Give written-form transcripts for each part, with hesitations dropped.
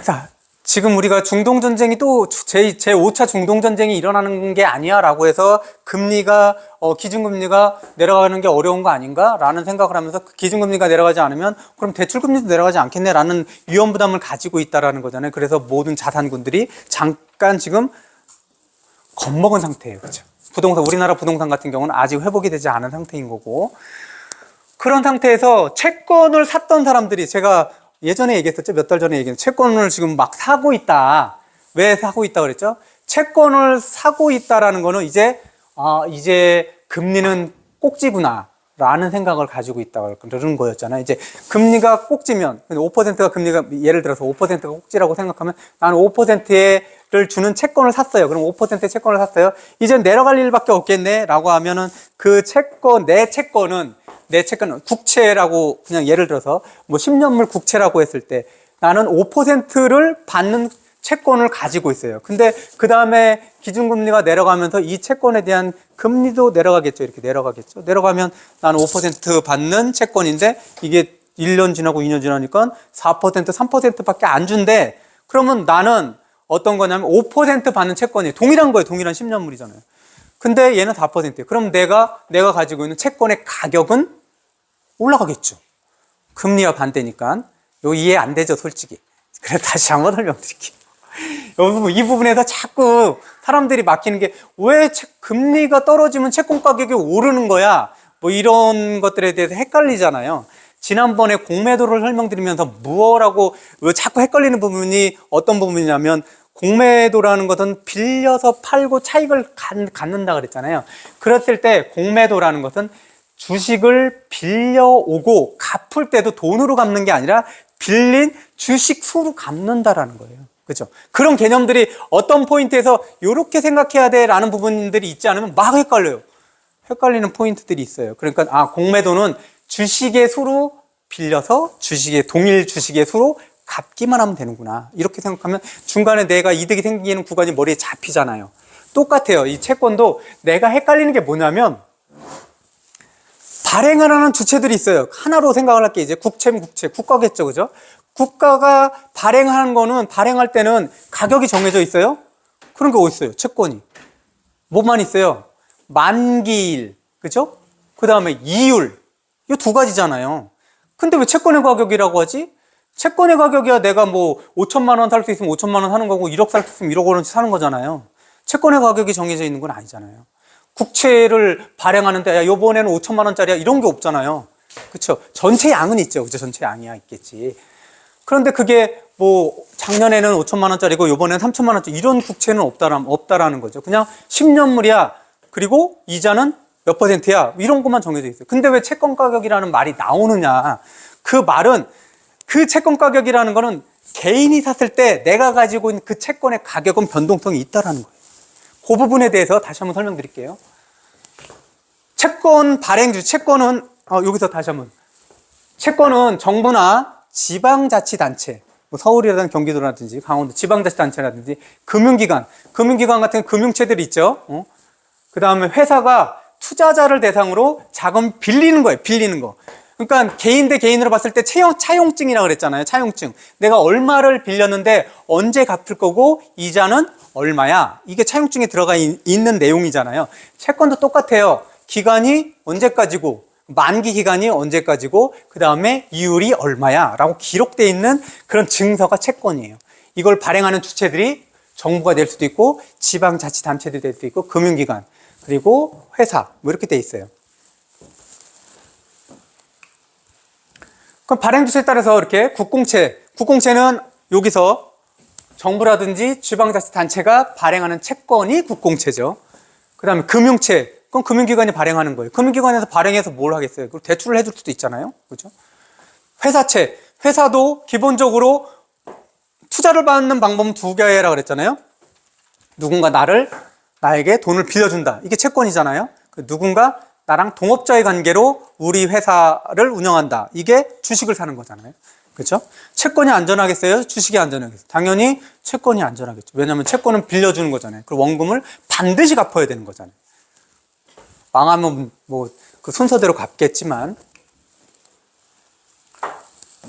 자, 지금 우리가 중동전쟁이 또 제5차 중동전쟁이 일어나는 게 아니야 라고 해서 금리가, 기준금리가 내려가는 게 어려운 거 아닌가? 라는 생각을 하면서 기준금리가 내려가지 않으면 그럼 대출금리도 내려가지 않겠네? 라는 위험부담을 가지고 있다라는 거잖아요. 그래서 모든 자산군들이 잠깐 지금 겁먹은 상태예요. 그렇죠? 부동산, 우리나라 부동산 같은 경우는 아직 회복이 되지 않은 상태인 거고, 그런 상태에서 채권을 샀던 사람들이, 제가 예전에 얘기했었죠. 몇 달 전에 얘기했는데, 채권을 지금 막 사고 있다. 왜 사고 있다 그랬죠? 채권을 사고 있다라는 거는 이제 금리는 꼭지구나 라는 생각을 가지고 있다 그러는 거였잖아요. 이제 금리가 꼭지면, 5%가 금리가, 예를 들어서 5%가 꼭지라고 생각하면 나는 5%를 주는 채권을 샀어요. 그럼 5%의 채권을 샀어요. 이제 내려갈 일밖에 없겠네 라고 하면은 그 채권, 내 채권은 국채라고, 그냥 예를 들어서 뭐 10년물 국채라고 했을 때 나는 5%를 받는 채권을 가지고 있어요. 근데 그 다음에 기준금리가 내려가면서 이 채권에 대한 금리도 내려가겠죠. 이렇게 내려가겠죠. 내려가면 나는 5% 받는 채권인데 이게 1년 지나고 2년 지나니까 4%, 3%밖에 안 준대. 그러면 나는 어떤 거냐면 5% 받는 채권이 동일한 거예요. 동일한 10년물이잖아요. 근데 얘는 4%예요. 그럼 내가 가지고 있는 채권의 가격은 올라가겠죠. 금리와 반대니까. 요 이해 안 되죠, 솔직히. 그래서 다시 한번 설명드릴게요. 이 부분에서 자꾸 사람들이 막히는 게, 왜 금리가 떨어지면 채권 가격이 오르는 거야? 뭐 이런 것들에 대해서 헷갈리잖아요. 지난번에 공매도를 설명드리면서 무엇라고 왜 자꾸 헷갈리는 부분이 어떤 부분이냐면, 공매도라는 것은 빌려서 팔고 차익을 갖는다 그랬잖아요. 그랬을 때 공매도라는 것은 주식을 빌려오고 갚을 때도 돈으로 갚는 게 아니라 빌린 주식 수로 갚는다라는 거예요. 그렇죠? 그런 개념들이 어떤 포인트에서 이렇게 생각해야 돼라는 부분들이 있지 않으면 막 헷갈려요. 헷갈리는 포인트들이 있어요. 그러니까 공매도는 주식의 수로 빌려서 동일 주식의 수로 갚기만 하면 되는구나. 이렇게 생각하면 중간에 내가 이득이 생기는 구간이 머리에 잡히잖아요. 똑같아요. 이 채권도 내가 헷갈리는 게 뭐냐면, 발행을 하는 주체들이 있어요. 하나로 생각을 할게. 이제 국채면 국채, 국가겠죠, 그죠? 국가가 발행하는 거는, 발행할 때는 가격이 정해져 있어요? 그런 게 어디 있어요? 채권이. 뭐만 있어요? 만기일, 그죠? 그 다음에 이율. 이 두 가지잖아요. 근데 왜 채권의 가격이라고 하지? 채권의 가격이야 내가 뭐 5천만 원 살 수 있으면 5천만 원 사는 거고 1억 살 수 있으면 1억 원어치 사는 거잖아요. 채권의 가격이 정해져 있는 건 아니잖아요. 국채를 발행하는데 야 요번에는 5천만 원짜리야 이런 게 없잖아요. 그렇죠? 전체 양은 있죠. 그죠? 전체 양이야 있겠지. 그런데 그게 뭐 작년에는 5천만 원짜리고 요번에는 3천만 원짜리 이런 국채는 없다라는 거죠. 그냥 10년물이야. 그리고 이자는 몇 %야. 이런 것만 정해져 있어요. 근데 왜 채권 가격이라는 말이 나오느냐? 그 말은, 그 채권 가격이라는 거는 개인이 샀을 때 내가 가지고 있는 그 채권의 가격은 변동성이 있다라는 거예요. 그 부분에 대해서 다시 한번 설명드릴게요. 채권 발행주, 채권은 여기서 다시 한번, 채권은 정부나 지방자치단체, 뭐 서울이라든지 경기도라든지 강원도 지방자치단체라든지 금융기관 같은 금융체들이 있죠. 그 다음에 회사가 투자자를 대상으로 자금 빌리는 거예요. 빌리는 거. 그러니까 개인 대 개인으로 봤을 때 차용증이라고 그랬잖아요. 차용증. 내가 얼마를 빌렸는데 언제 갚을 거고 이자는 얼마야. 이게 차용증에 들어가 있는 내용이잖아요. 채권도 똑같아요. 기간이 언제까지고, 만기 기간이 언제까지고, 그 다음에 이율이 얼마야 라고 기록되어 있는 그런 증서가 채권이에요. 이걸 발행하는 주체들이 정부가 될 수도 있고 지방자치단체들이 될 수도 있고 금융기관, 그리고 회사, 뭐 이렇게 돼 있어요. 그럼 발행주체에 따라서 이렇게 국공채는 여기서 정부라든지 지방자치단체가 발행하는 채권이 국공채죠. 그 다음에 금융채, 그건 금융기관이 발행하는 거예요. 금융기관에서 발행해서 뭘 하겠어요? 그리고 대출을 해줄 수도 있잖아요. 그죠? 회사채, 회사도 기본적으로 투자를 받는 방법은 두 개라 그랬잖아요. 누군가 나에게 돈을 빌려준다. 이게 채권이잖아요. 누군가 나랑 동업자의 관계로 우리 회사를 운영한다. 이게 주식을 사는 거잖아요. 그렇죠? 채권이 안전하겠어요? 주식이 안전하겠어요? 당연히 채권이 안전하겠죠. 왜냐하면 채권은 빌려주는 거잖아요. 그 원금을 반드시 갚아야 되는 거잖아요. 망하면 뭐 그 순서대로 갚겠지만.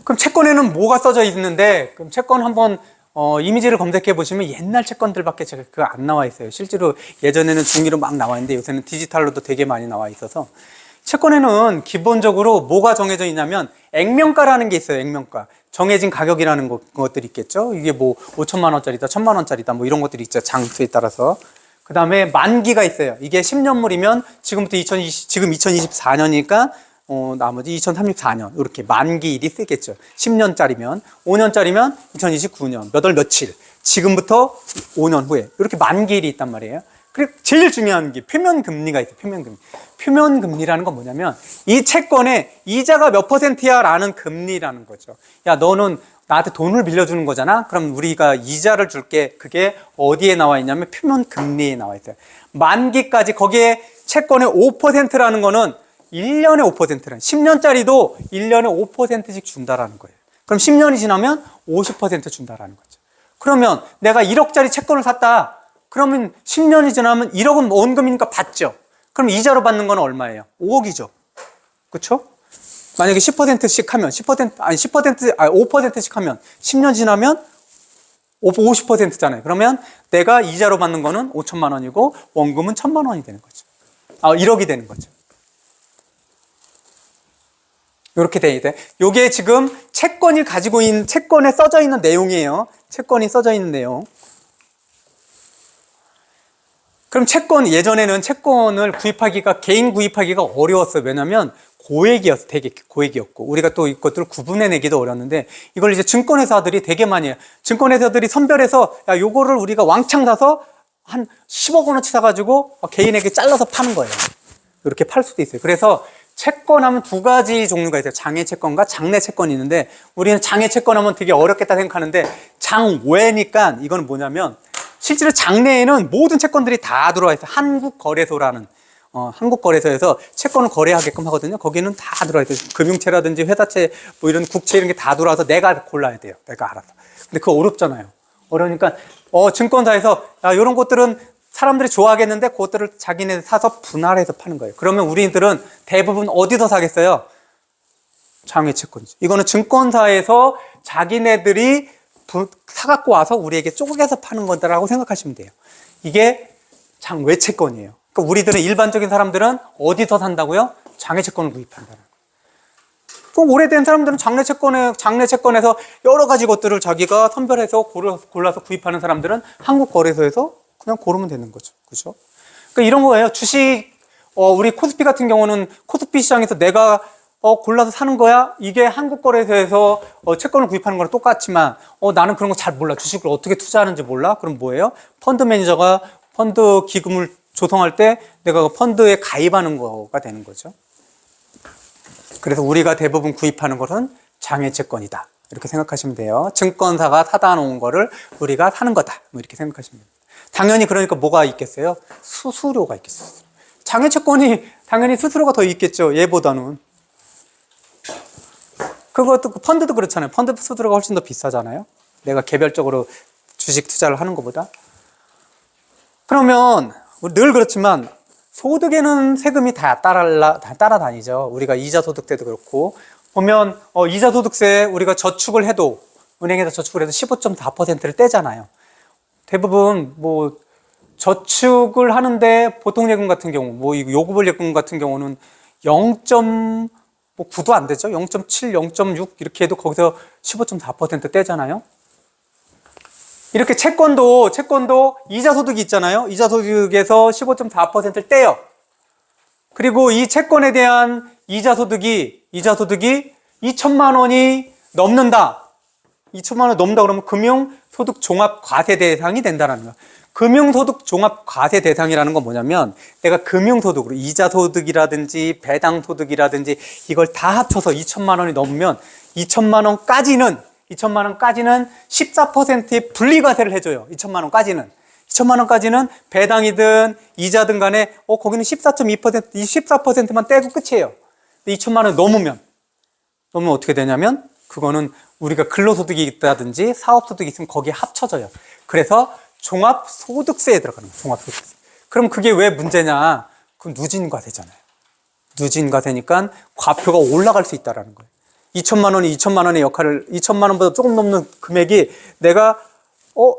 그럼 채권에는 뭐가 써져 있는데, 그럼 채권 한번 이미지를 검색해 보시면 옛날 채권들밖에 그거 안 나와 있어요. 실제로 예전에는 종이로 막 나와 있는데 요새는 디지털로도 되게 많이 나와 있어서 채권에는 기본적으로 뭐가 정해져 있냐면 액면가라는 게 있어요. 액면가. 정해진 가격이라는 것들이 있겠죠. 이게 뭐 5천만 원짜리다, 1,000만 원짜리다 뭐 이런 것들이 있죠. 장수에 따라서. 그 다음에 만기가 있어요. 이게 10년물이면 지금부터 지금 2024년이니까 나머지 2034년 이렇게 만기일이 쓰겠죠. 10년짜리면 5년짜리면 2029년 몇 월 며칠 지금부터 5년 후에 이렇게 만기일이 있단 말이에요. 그리고 제일 중요한 게 표면금리가 있어요. 표면금리. 표면금리라는 건 뭐냐면 이 채권에 이자가 몇 %야 라는 금리라는 거죠. 야, 너는 나한테 돈을 빌려주는 거잖아. 그럼 우리가 이자를 줄게. 그게 어디에 나와 있냐면 표면금리에 나와 있어요. 만기까지 거기에 채권의 5%라는 거는 1년에 5%는 10년짜리도 1년에 5%씩 준다라는 거예요. 그럼 10년이 지나면 50% 준다라는 거죠. 그러면 내가 1억짜리 채권을 샀다. 그러면 10년이 지나면 1억은 원금이니까 받죠. 그럼 이자로 받는 건 얼마예요? 5억이죠. 그렇죠? 만약에 10%씩 하면 5%씩 하면 10년 지나면 50%잖아요. 그러면 내가 이자로 받는 거는 5천만 원이고 원금은 1,000만 원이 되는 거죠. 1억이 되는 거죠. 이렇게 돼 있대. 요게 지금 채권이 가지고 있는 채권에 써져 있는 내용이에요. 채권이 써져 있는 내용. 그럼 예전에는 채권을 구입하기가, 개인 구입하기가 어려웠어요. 왜냐면 고액이었어. 되게 고액이었고. 우리가 또 이것들을 구분해내기도 어려웠는데, 이걸 이제 증권회사들이 되게 많이 해요. 증권회사들이 선별해서, 야, 요거를 우리가 왕창 사서 한 10억 원어치 사가지고 개인에게 잘라서 파는 거예요. 이렇게 팔 수도 있어요. 그래서 채권 하면 두 가지 종류가 있어요. 장외 채권과 장내 채권이 있는데, 우리는 장외 채권 하면 되게 어렵겠다 생각하는데, 장외니까 이거는 뭐냐면, 실제로 장내에는 모든 채권들이 다 들어와 있어요. 한국거래소라는 한국거래소에서 채권을 거래하게끔 하거든요. 거기는 다 들어와 있어요. 금융채라든지 회사채 뭐 이런 국채 이런 게 다 들어와서 내가 골라야 돼요. 내가 알아서. 근데 그거 어렵잖아요. 어려우니까 증권사에서 이런 것들은 사람들이 좋아하겠는데 그것들을 자기네 사서 분할해서 파는 거예요. 그러면 우리들은 대부분 어디서 사겠어요? 장외 채권이죠. 이거는 증권사에서 자기네들이 사갖고 와서 우리에게 쪼개서 파는 거다라고 생각하시면 돼요. 이게 장외 채권이에요. 그러니까 우리들은 일반적인 사람들은 어디서 산다고요? 장외 채권을 구입한다는 거예요. 그럼 오래된 사람들은 장내 채권에서 여러 가지 것들을 자기가 선별해서 골라서 구입하는 사람들은 한국거래소에서 그냥 고르면 되는 거죠. 그죠? 그러니까 이런 거예요. 주식, 우리 코스피 같은 경우는 코스피 시장에서 내가 골라서 사는 거야? 이게 한국거래소에서 채권을 구입하는 거랑 똑같지만 나는 그런 거 잘 몰라. 주식을 어떻게 투자하는지 몰라? 그럼 뭐예요? 펀드 매니저가 펀드 기금을 조성할 때 내가 그 펀드에 가입하는 거가 되는 거죠. 그래서 우리가 대부분 구입하는 것은 장외 채권이다. 이렇게 생각하시면 돼요. 증권사가 사다 놓은 거를 우리가 사는 거다. 뭐 이렇게 생각하시면 됩니다. 당연히 그러니까 뭐가 있겠어요? 수수료가 있겠어요. 장외 채권이 당연히 수수료가 더 있겠죠. 얘보다는. 그것도 펀드도 그렇잖아요. 펀드 수수료가 훨씬 더 비싸잖아요. 내가 개별적으로 주식 투자를 하는 것보다. 그러면 늘 그렇지만 소득에는 세금이 다 따라다니죠. 우리가 이자소득 때도 그렇고 보면 이자소득세 우리가 저축을 해도 은행에서 저축을 해도 15.4%를 떼잖아요. 대부분 뭐 저축을 하는데 보통 예금 같은 경우 뭐 요구불 예금 같은 경우는 0.9도 안 되죠. 0.7, 0.6 이렇게 해도 거기서 15.4% 떼잖아요. 이렇게 채권도 이자소득이 있잖아요. 이자소득에서 15.4%를 떼요. 그리고 이 채권에 대한 이자소득이 2천만 원이 넘는다. 2천만 원 넘는다 그러면 금융소득 종합과세 대상이 된다는 거예요. 금융소득 종합과세 대상이라는 건 뭐냐면 내가 금융소득으로 이자소득이라든지 배당소득이라든지 이걸 다 합쳐서 2천만 원이 넘으면 2천만 원까지는 14%의 분리과세를 해줘요. 2천만 원까지는 배당이든 이자든 간에 거기는 14.2%, 14%만 떼고 끝이에요. 2천만 원 넘으면 어떻게 되냐면 그거는 우리가 근로소득이 있다든지 사업소득이 있으면 거기에 합쳐져요. 그래서 종합소득세에 들어가는 거예요. 종합소득세. 그럼 그게 왜 문제냐? 그건 누진과세잖아요. 누진과세니까 과표가 올라갈 수 있다는 거예요. 2천만 원의 역할을 2천만 원보다 조금 넘는 금액이 내가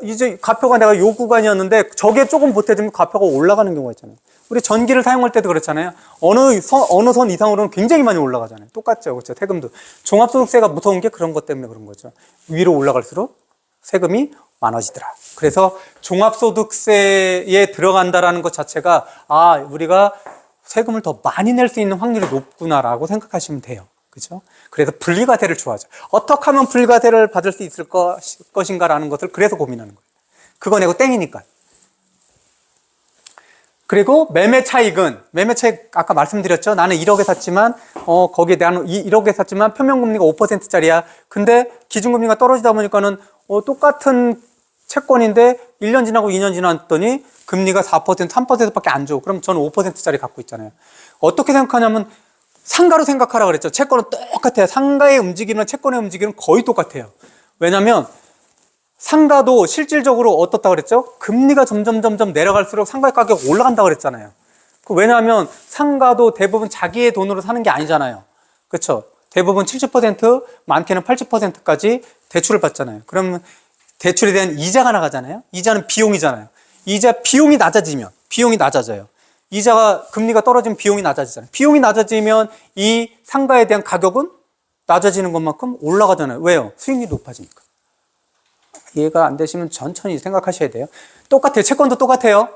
이제 가표가 내가 요 구간이었는데 저게 조금 보태지면 가표가 올라가는 경우가 있잖아요. 우리 전기를 사용할 때도 그렇잖아요. 어느 선 이상으로는 굉장히 많이 올라가잖아요. 똑같죠. 그렇죠. 세금도. 종합소득세가 무서운 게 그런 것 때문에 그런 거죠. 위로 올라갈수록 세금이 많아지더라. 그래서 종합소득세에 들어간다라는 것 자체가 우리가 세금을 더 많이 낼 수 있는 확률이 높구나라고 생각하시면 돼요. 그죠? 그래서 분리과세를 좋아하죠. 어떻게 하면 분리과세를 받을 수 있을 것인가라는 것을 그래서 고민하는 거예요. 그거 내고 땡이니까. 그리고 매매 차익 아까 말씀드렸죠. 나는 1억에 샀지만 거기에 대한 1억에 샀지만 표면금리가 5%짜리야. 근데 기준금리가 떨어지다 보니까는 똑같은 채권인데 1년 지나고 2년 지났더니 금리가 4%, 3%밖에 안 줘. 그럼 저는 5%짜리 갖고 있잖아요. 어떻게 생각하냐면 상가로 생각하라 그랬죠. 채권은 똑같아요. 상가의 움직임이랑 채권의 움직임은 거의 똑같아요. 왜냐하면 상가도 실질적으로 어떻다 그랬죠? 금리가 점점 내려갈수록 상가 가격 올라간다고 그랬잖아요. 왜냐하면 상가도 대부분 자기의 돈으로 사는 게 아니잖아요. 그렇죠? 대부분 70%, 많게는 80%까지 대출을 받잖아요. 그러면 대출에 대한 이자가 나가잖아요. 이자는 비용이잖아요. 비용이 낮아져요. 이자가 금리가 떨어지면 비용이 낮아지잖아요. 비용이 낮아지면 이 상가에 대한 가격은 낮아지는 것만큼 올라가잖아요. 왜요? 수익률이 높아지니까. 이해가 안 되시면 천천히 생각하셔야 돼요. 똑같아요. 채권도 똑같아요.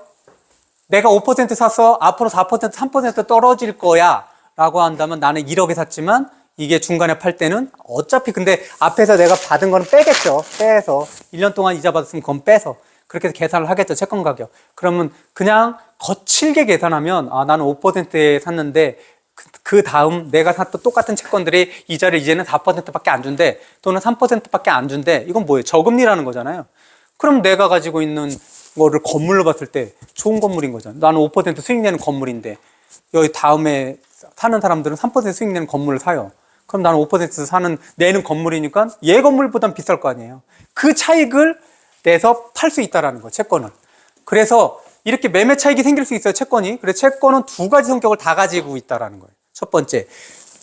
내가 5% 샀어. 앞으로 4%, 3% 떨어질 거야 라고 한다면 나는 1억에 샀지만 이게 중간에 팔 때는 어차피 근데 앞에서 내가 받은 거는 빼겠죠. 빼서 1년 동안 이자 받았으면 그건 빼서 그렇게 계산을 하겠죠. 채권 가격. 그러면 그냥 거칠게 계산하면 나는 5%에 샀는데 그 다음 내가 샀던 똑같은 채권들이 이자를 이제는 4%밖에 안 준대. 또는 3%밖에 안 준대. 이건 뭐예요? 저금리라는 거잖아요. 그럼 내가 가지고 있는 거를 건물로 봤을 때 좋은 건물인 거잖아요. 나는 5% 수익 내는 건물인데 여기 다음에 사는 사람들은 3% 수익 내는 건물을 사요. 그럼 나는 5% 내는 건물이니까 얘 건물보단 비쌀 거 아니에요. 그 차익을 내서 팔 수 있다라는 거예요. 채권은. 그래서 이렇게 매매 차익이 생길 수 있어요. 채권이. 그래서 채권은 두 가지 성격을 다 가지고 있다라는 거예요. 첫 번째,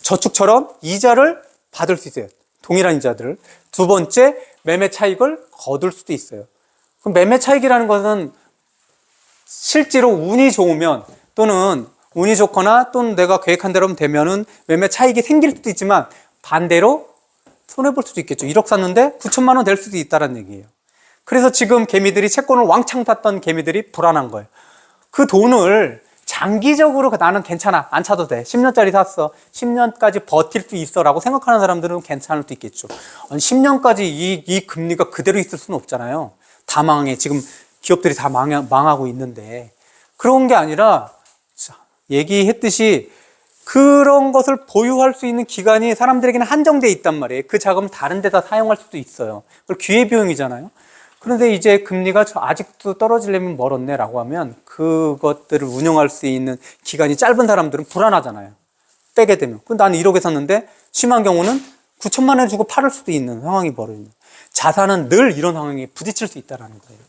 저축처럼 이자를 받을 수 있어요. 동일한 이자들을. 두 번째, 매매 차익을 거둘 수도 있어요. 그럼 매매 차익이라는 것은 실제로 운이 좋으면 또는 운이 좋거나 또는 내가 계획한 대로 되면은 매매 차익이 생길 수도 있지만 반대로 손해볼 수도 있겠죠. 1억 샀는데 9천만 원 될 수도 있다는 얘기예요. 그래서 지금 개미들이 채권을 왕창 샀던 개미들이 불안한 거예요. 그 돈을 장기적으로 나는 괜찮아. 안 차도 돼. 10년짜리 샀어. 10년까지 버틸 수 있어. 라고 생각하는 사람들은 괜찮을 수도 있겠죠. 아니, 10년까지 이 금리가 그대로 있을 수는 없잖아요. 다 망해. 지금 기업들이 다 망하고 있는데. 그런 게 아니라 얘기했듯이 그런 것을 보유할 수 있는 기간이 사람들에게는 한정되어 있단 말이에요. 그 자금을 다른 데다 사용할 수도 있어요. 그걸 기회비용이잖아요. 그런데 이제 금리가 아직도 떨어지려면 멀었네 라고 하면 그것들을 운영할 수 있는 기간이 짧은 사람들은 불안하잖아요. 빼게 되면. 나는 1억에 샀는데 심한 경우는 9천만 원 주고 팔을 수도 있는 상황이 벌어지는. 자산은 늘 이런 상황에 부딪힐 수 있다는 거예요.